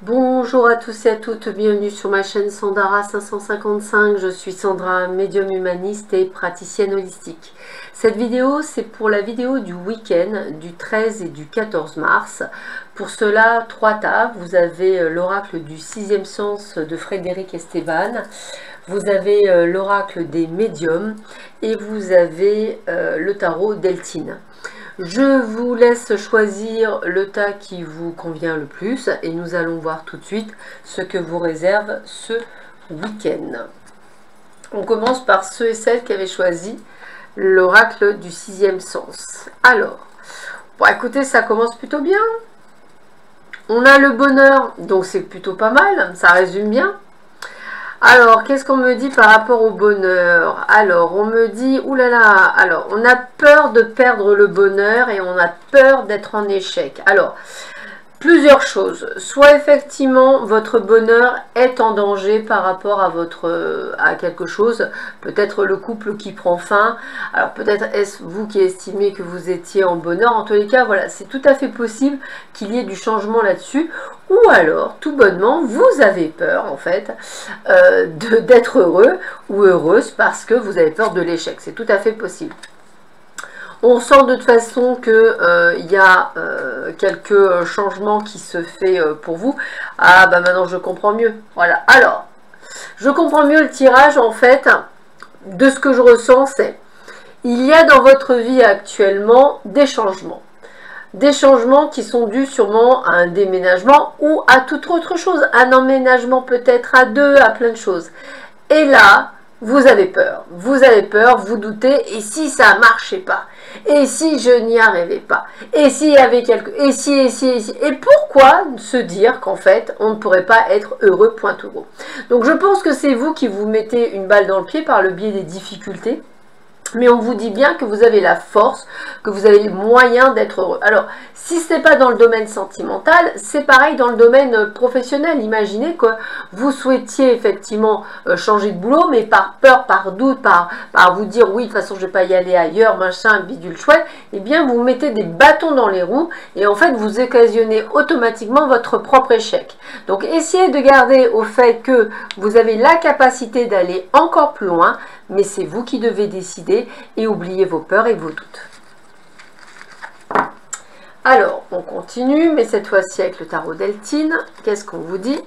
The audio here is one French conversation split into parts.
Bonjour à tous et à toutes, bienvenue sur ma chaîne Sandara 555. Je suis Sandra, médium humaniste et praticienne holistique. Cette vidéo, c'est pour la vidéo du week-end du 13 et du 14 mars. Pour cela, 3 tables. Vous avez l'oracle du 6e sens de Frédéric Esteban. Vous avez l'oracle des médiums et vous avez le tarot d'Eltine. Je vous laisse choisir le tas qui vous convient le plus et nous allons voir tout de suite ce que vous réserve ce week-end. On commence par ceux et celles qui avaient choisi l'oracle du 6e sens. Alors, bon, écoutez, ça commence plutôt bien. On a le bonheur, donc c'est plutôt pas mal, ça résume bien. Alors, qu'est-ce qu'on me dit par rapport au bonheur? Alors, on me dit, oulala, alors, on a peur de perdre le bonheur et on a peur d'être en échec. Alors, plusieurs choses. Soit effectivement, votre bonheur est en danger par rapport à quelque chose. Peut-être le couple qui prend fin. Alors, peut-être est-ce vous qui estimez que vous étiez en bonheur. En tous les cas, voilà, c'est tout à fait possible qu'il y ait du changement là-dessus. Ou alors, tout bonnement, vous avez peur, en fait, d'être heureux ou heureuse parce que vous avez peur de l'échec. C'est tout à fait possible. On sent de toute façon qu'il y a quelques changements qui se fait pour vous. Ah, bah maintenant je comprends mieux. Voilà. Alors, je comprends mieux le tirage, en fait, de ce que je ressens, c'est il y a dans votre vie actuellement des changements. Des changements qui sont dus sûrement à un déménagement ou à toute autre chose. Un emménagement peut-être à deux, à plein de choses. Et là, vous avez peur, vous doutez, et si ça ne marchait pas, et si je n'y arrivais pas, et s'il y avait et pourquoi se dire qu'en fait, on ne pourrait pas être heureux, point tout gros. Donc je pense que c'est vous qui vous mettez une balle dans le pied par le biais des difficultés, mais on vous dit bien que vous avez la force, que vous avez les moyens d'être heureux. Alors, si ce n'est pas dans le domaine sentimental, c'est pareil dans le domaine professionnel. Imaginez que vous souhaitiez effectivement changer de boulot, mais par peur, par doute, par vous dire oui, de toute façon je ne vais pas y aller ailleurs, machin, bidule chouette, eh bien vous mettez des bâtons dans les roues et en fait vous occasionnez automatiquement votre propre échec. Donc essayez de garder au fait que vous avez la capacité d'aller encore plus loin, mais c'est vous qui devez décider et oubliez vos peurs et vos doutes. Alors, on continue, mais cette fois-ci avec le tarot d'Eltine. Qu'est-ce qu'on vous dit?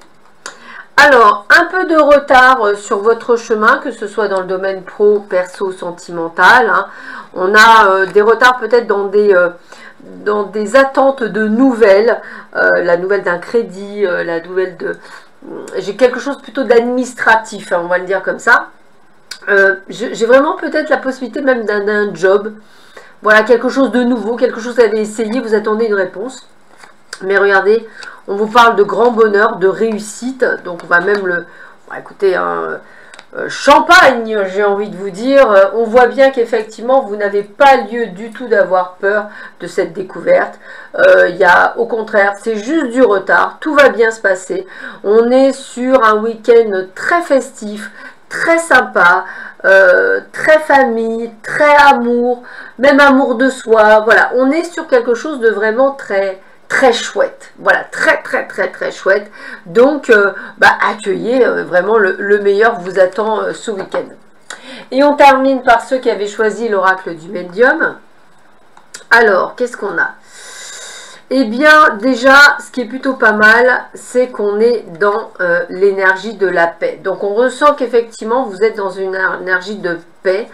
Alors, un peu de retard sur votre chemin, que ce soit dans le domaine pro, perso, sentimental. Hein. On a des retards peut-être dans des attentes de nouvelles. La nouvelle d'un crédit, la nouvelle de... J'ai quelque chose plutôt d'administratif, hein, on va le dire comme ça. J'ai vraiment peut-être la possibilité même d'un job. Voilà, quelque chose de nouveau, quelque chose que vous avez essayé, vous attendez une réponse. Mais regardez, on vous parle de grand bonheur, de réussite. Donc on va même le... Bon, écoutez, hein, champagne, j'ai envie de vous dire. On voit bien qu'effectivement, vous n'avez pas lieu du tout d'avoir peur de cette découverte. Il y a, au contraire, c'est juste du retard. Tout va bien se passer. On est sur un week-end très festif, très sympa, très famille, très amour, même amour de soi. Voilà, on est sur quelque chose de vraiment très chouette. Voilà, très chouette. Donc, accueillez vraiment le meilleur vous attend ce week-end. Et on termine par ceux qui avaient choisi l'oracle du médium. Alors, qu'est-ce qu'on a? Eh bien, déjà, ce qui est plutôt pas mal, c'est qu'on est dans l'énergie de la paix. Donc, on ressent qu'effectivement, vous êtes dans une énergie de paix,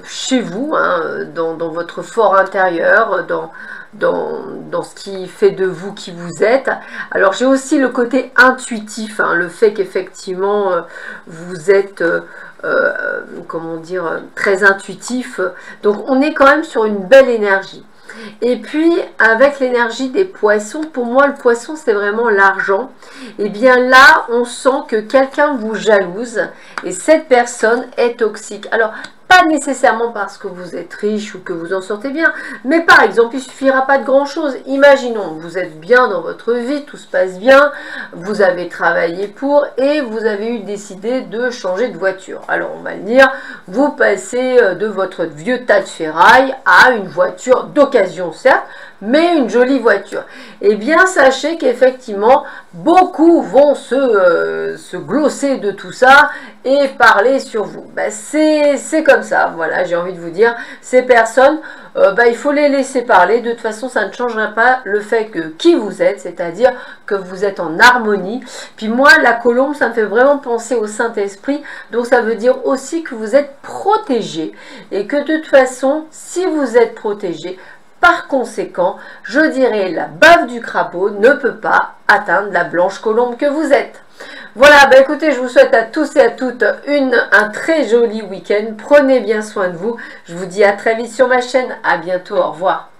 chez vous, hein, dans votre fort intérieur, dans ce qui fait de vous qui vous êtes. Alors, j'ai aussi le côté intuitif, hein, le fait qu'effectivement, vous êtes... comment dire, très intuitif. Donc on est quand même sur une belle énergie. Et puis avec l'énergie des poissons, pour moi le poisson c'est vraiment l'argent. Et bien là on sent que quelqu'un vous jalouse et cette personne est toxique. Alors pas nécessairement parce que vous êtes riche ou que vous en sortez bien, mais par exemple, il suffira pas de grand chose. Imaginons, vous êtes bien dans votre vie, tout se passe bien, vous avez travaillé pour et vous avez décidé de changer de voiture. Alors on va le dire, vous passez de votre vieux tas de ferraille à une voiture d'occasion, certes, mais une jolie voiture. Eh bien, sachez qu'effectivement, beaucoup vont se glosser de tout ça et parler sur vous. Ben, c'est comme ça, voilà, j'ai envie de vous dire, ces personnes, il faut les laisser parler. De toute façon, ça ne changera pas le fait que qui vous êtes, c'est-à-dire que vous êtes en harmonie. Puis moi, la colombe, ça me fait vraiment penser au Saint-Esprit, donc ça veut dire aussi que vous êtes protégé et que de toute façon, si vous êtes protégé, par conséquent, je dirais la bave du crapaud ne peut pas atteindre la blanche colombe que vous êtes. Voilà, bah écoutez, je vous souhaite à tous et à toutes un très joli week-end. Prenez bien soin de vous. Je vous dis à très vite sur ma chaîne. À bientôt, au revoir.